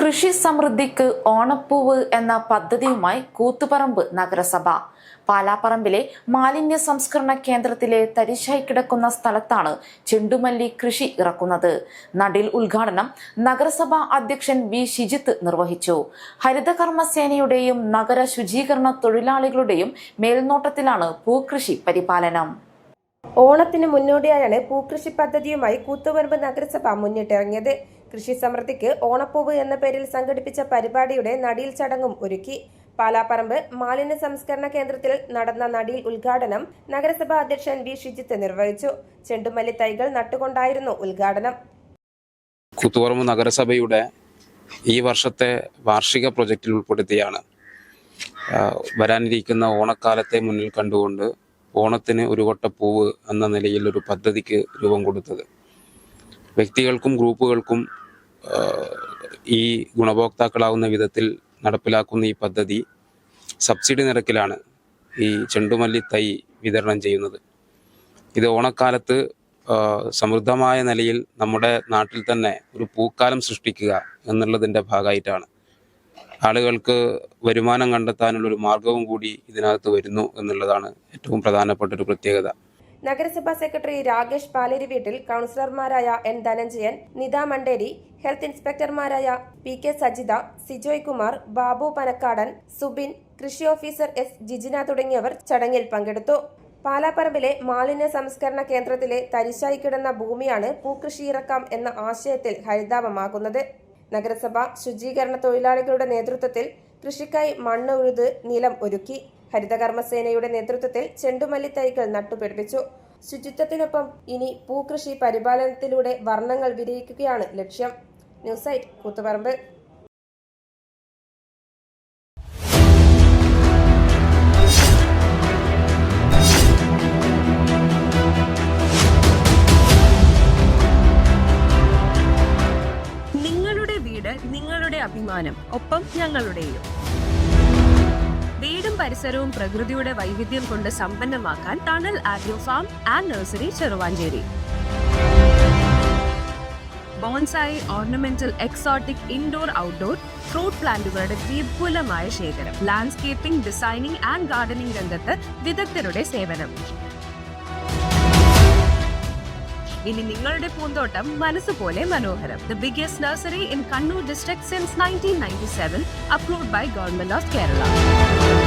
കൃഷി സമൃദ്ധിക്ക് ഓണപ്പൂവ് എന്ന പദ്ധതിയുമായി കൂത്തുപറമ്പ് നഗരസഭ. പാലാപ്പറമ്പിലെ മാലിന്യ സംസ്കരണ കേന്ദ്രത്തിലെ തരിശായി കിടക്കുന്ന സ്ഥലത്താണ് ചെണ്ടുമല്ലി കൃഷി ഇറക്കുന്നത്. നടീൽ ഉദ്ഘാടനം നഗരസഭാ അധ്യക്ഷൻ വി ഷിജിത്ത് നിർവഹിച്ചു. ഹരിതകർമ്മസേനയുടെയും നഗര ശുചീകരണ തൊഴിലാളികളുടെയും മേൽനോട്ടത്തിലാണ് പൂക്കൃഷി പരിപാലനം. ഓണത്തിന് മുന്നോടിയായാണ് പൂക്കൃഷി പദ്ധതിയുമായി കൂത്തുപറമ്പ് നഗരസഭ മുന്നിട്ടിറങ്ങിയത്. കൃഷി സമൃദ്ധിക്ക് ഓണപ്പൂവ് എന്ന പേരിൽ സംഘടിപ്പിച്ച പരിപാടിയുടെ നടീൽ ചടങ്ങും ഒരുക്കി. പാലാപ്പറമ്പ് മാലിന്യ സംസ്കരണ കേന്ദ്രത്തിൽ നടന്ന നടീൽ ഉദ്ഘാടനം നഗരസഭാ അധ്യക്ഷൻ വി ഷിജിത്ത് നിർവഹിച്ചു. ചെണ്ടുമല്ലി തൈകൾ നട്ടുകൊണ്ടായിരുന്നു ഉദ്ഘാടനം. കൂത്തുപറമ്പ് നഗരസഭയുടെ ഈ വർഷത്തെ വാർഷിക പ്രൊജക്റ്റിൽ ഉൾപ്പെടുത്തിയാണ് വരാനിരിക്കുന്ന ഓണക്കാലത്തെ മുന്നിൽ കണ്ടുകൊണ്ട് ഓണത്തിന് ഒരു കൊട്ടപ്പൂവ് എന്ന നിലയിൽ ഒരു പദ്ധതിക്ക് രൂപം കൊടുത്തത്. വ്യക്തികൾക്കും ഗ്രൂപ്പുകൾക്കും ഈ ഗുണഭോക്താക്കളാവുന്ന വിധത്തിൽ നടപ്പിലാക്കുന്ന ഈ പദ്ധതി സബ്സിഡി നിരക്കിലാണ് ഈ ചെണ്ടുമല്ലി തൈ വിതരണം ചെയ്യുന്നത്. ഇത് ഓണക്കാലത്ത് സമൃദ്ധമായ നിലയിൽ നമ്മുടെ നാട്ടിൽ തന്നെ ഒരു പൂക്കാലം സൃഷ്ടിക്കുക എന്നുള്ളതിൻ്റെ ഭാഗമായിട്ടാണ്. ആളുകൾക്ക് വരുമാനം കണ്ടെത്താനുള്ളൊരു മാർഗവും കൂടി ഇതിനകത്ത് വരുന്നു എന്നുള്ളതാണ് ഏറ്റവും പ്രധാനപ്പെട്ട ഒരു പ്രത്യേകത. നഗരസഭാ സെക്രട്ടറി രാകേഷ് പാലേരി വീട്ടിൽ, കൗൺസിലർമാരായ എൻ ധനഞ്ജയൻ, നിത മണ്ടേരി, ഹെൽത്ത് ഇൻസ്പെക്ടർമാരായ പി കെ സജിത, സിജോയ് കുമാർ, ബാബു പനക്കാടൻ, സുബിൻ, കൃഷി ഓഫീസർ എസ് ജിജിന തുടങ്ങിയവർ ചടങ്ങിൽ പങ്കെടുത്തു. പാലാപ്പറമ്പിലെ മാലിന്യ സംസ്കരണ കേന്ദ്രത്തിലെ തരിശായി കിടന്ന ഭൂമിയാണ് പൂക്കൃഷി ഇറക്കാം എന്ന ആശയത്തിൽ ഹരിതാപമാകുന്നത്. നഗരസഭ ശുചീകരണ തൊഴിലാളികളുടെ നേതൃത്വത്തിൽ കൃഷിക്കായി മണ്ണ് ഉഴുത് നിലം ഒരുക്കി. ഹരിതകർമ്മസേനയുടെ നേതൃത്വത്തിൽ ചെണ്ടുമല്ലി തൈകൾ നട്ടുപിടിപ്പിച്ചു. ശുചിത്വത്തിനൊപ്പം ഇനി പൂക്കൃഷി പരിപാലനത്തിലൂടെ വർണ്ണങ്ങൾ വിരിയിക്കുകയാണ് ലക്ഷ്യം. News site, Koothuparamba. നിങ്ങളുടെ വീട്, നിങ്ങളുടെ അഭിമാനം, ഒപ്പം ഞങ്ങളുടെയും. വീടും പരിസരവും പ്രകൃതിയുടെ വൈവിധ്യം കൊണ്ട് സമ്പന്നമാക്കാൻ tunnel agro farm and nursery Cheruvancheri. Bonsai, ornamental, exotic, indoor, outdoor fruit പ്ലാന്റുകളുടെ വിപുലമായ ശേഖരം. ലാൻഡ്സ്കേപ്പിംഗ്, ഡിസൈനിംഗ് ആൻഡ് ഗാർഡനിംഗ് രംഗത്ത് വിദഗ്ധരുടെ സേവനം. ഇനി നിങ്ങളുടെ പൂന്തോട്ടം മനസ്സുപോലെ മനോഹരം. The biggest nursery in Kannur district since 1997, approved by Government of Kerala.